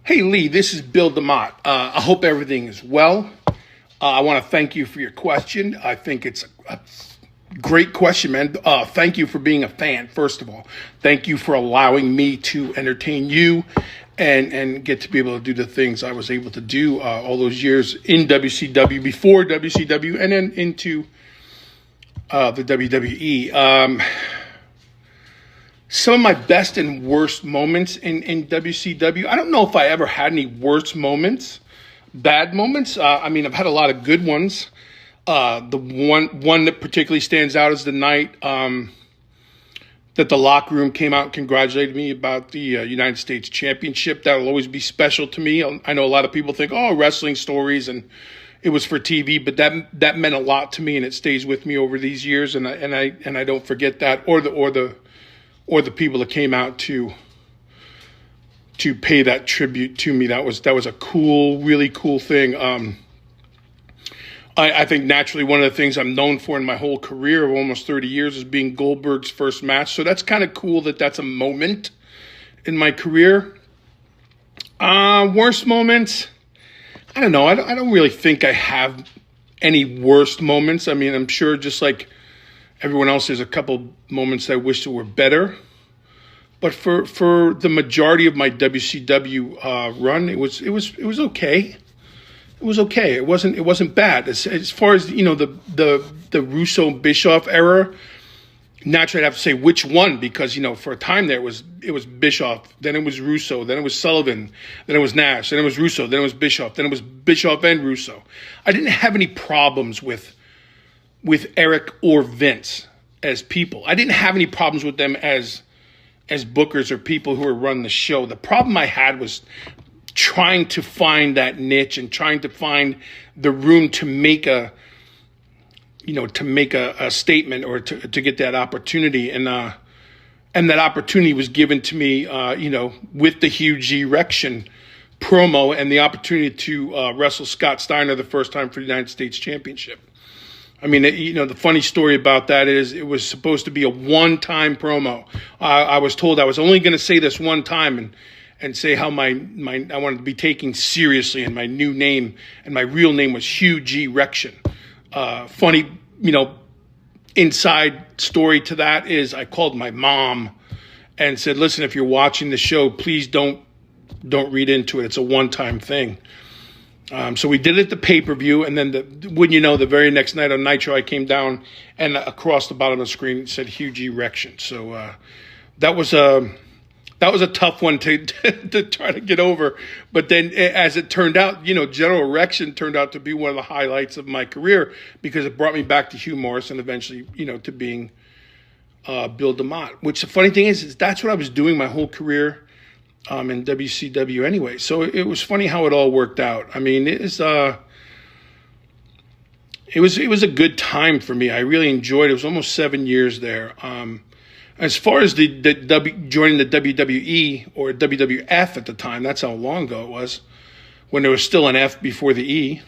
Hey Lee, this is Bill Demott. I hope everything is well. I want to thank you for your question. I think it's a great question, man. Thank you for being a fan, first of all. Thank you for allowing me to entertain you and get to be able to do the things I was able to do all those years in WCW, before WCW, and then into the WWE. Some of my best and worst moments in WCW. I don't know if I ever had any worst moments, bad moments. I've had a lot of good ones. The one that particularly stands out is the night that the locker room came out and congratulated me about the United States Championship. That will always be special to me. I know a lot of people think, oh, wrestling stories, and it was for TV, but that meant a lot to me, and it stays with me over these years, and I don't forget that, or the people that came out to pay that tribute to me. That was a cool, really cool thing. I think naturally one of the things I'm known for in my whole career of almost 30 years is being Goldberg's first match. So that's kind of cool that's a moment in my career. Worst moments? I don't know. I don't really think I have any worst moments. I'm sure just like everyone else, there's a couple moments that I wish that were better. But for the majority of my WCW run, it was okay. It was okay. It wasn't bad. As far as the Russo Bischoff era, naturally I'd have to say which one, because for a time there it was Bischoff, then it was Russo, then it was Sullivan, then it was Nash, then it was Russo, then it was Bischoff, then it was Bischoff and Russo. I didn't have any problems with Eric or Vince as people. I didn't have any problems with them as bookers or people who were running the show. The problem I had was trying to find that niche and trying to find the room to make a statement or to get that opportunity. And that opportunity was given to me, with the huge erection promo and the opportunity to wrestle Scott Steiner the first time for the United States Championship. The funny story about that is it was supposed to be a one-time promo. I was told I was only going to say this one time and say how I wanted to be taken seriously, and my new name and my real name was Hugh G. Rection. Funny, inside story to that is I called my mom and said, listen, if you're watching the show, please don't read into it. It's a one-time thing. So we did it at the pay-per-view, and then the very next night on Nitro, I came down and across the bottom of the screen it said Hugh G. Rection. So that was a tough one to try to get over. But then, as it turned out, General Rection turned out to be one of the highlights of my career, because it brought me back to Hugh Morrus and eventually, to being Bill Demott. Which the funny thing is that's what I was doing my whole career in WCW anyway. So it was funny how it all worked out. It was a good time for me. I really enjoyed it. It was almost 7 years there. As far as joining the WWE or WWF at the time, that's how long ago it was, when there was still an F before the E.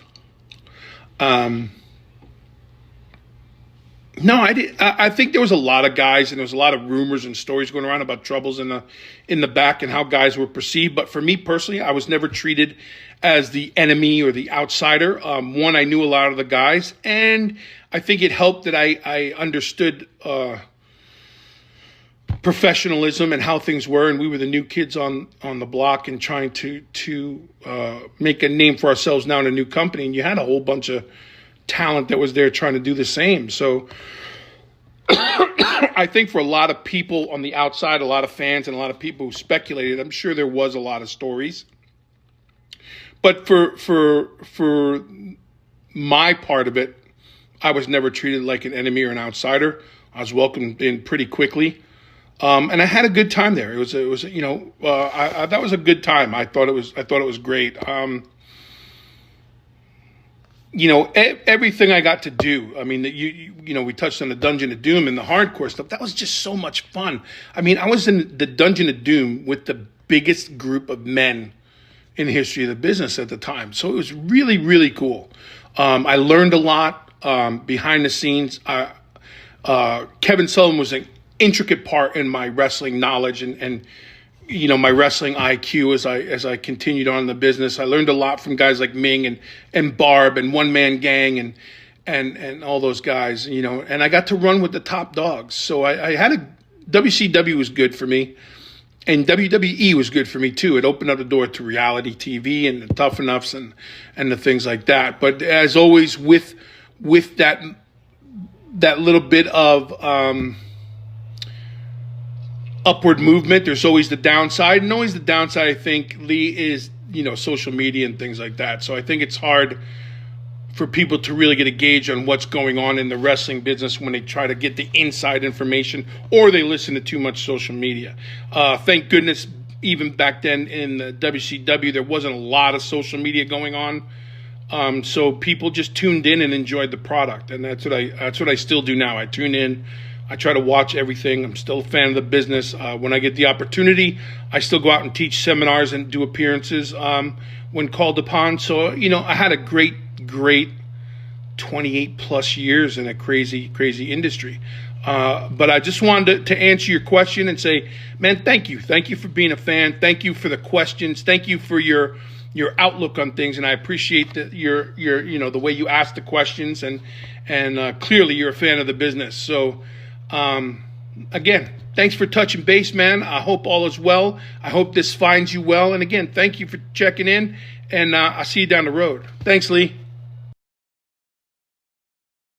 No, I did. I think there was a lot of guys, and there was a lot of rumors and stories going around about troubles in the back and how guys were perceived. But for me personally, I was never treated as the enemy or the outsider. One, I knew a lot of the guys, and I think it helped that I understood professionalism and how things were, and we were the new kids on the block and trying to make a name for ourselves now in a new company. And you had a whole bunch of talent that was there trying to do the same. So I think for a lot of people on the outside, a lot of fans and a lot of people who speculated, I'm sure there was a lot of stories. But for my part of it, I was never treated like an enemy or an outsider. I was welcomed in pretty quickly. And I had a good time there. That was a good time. I thought it was great. Everything I got to do. We touched on the Dungeon of Doom and the hardcore stuff. That was just so much fun. I was in the Dungeon of Doom with the biggest group of men in the history of the business at the time. So it was really, really cool. I learned a lot behind the scenes. Kevin Sullivan was an intricate part in my wrestling knowledge and my wrestling IQ as I continued on in the business. I learned a lot from guys like Ming and Barb and One Man Gang and all those guys, and I got to run with the top dogs. So I had WCW was good for me, and WWE was good for me too. It opened up the door to reality TV and the Tough Enoughs and the things like that. But as always, with that little bit of upward movement, there's always the downside, and always the downside, I think, Lee, is social media and things like that. So I think it's hard for people to really get a gauge on what's going on in the wrestling business when they try to get the inside information or they listen to too much social media. Thank goodness, even back then in the WCW, there wasn't a lot of social media going on. So people just tuned in and enjoyed the product, and that's what I still do now. I tune in. I try to watch everything. I'm still a fan of the business. When I get the opportunity, I still go out and teach seminars and do appearances when called upon. So, I had a great 28 plus years in a crazy industry. But I just wanted to answer your question and say, man, thank you. Thank you for being a fan. Thank you for the questions. Thank you for your outlook on things. And I appreciate your the way you ask the questions, and clearly you're a fan of the business. So, again, thanks for touching base, man. I hope all is well. I hope this finds you well. And again, thank you for checking in, and I'll see you down the road. Thanks, Lee.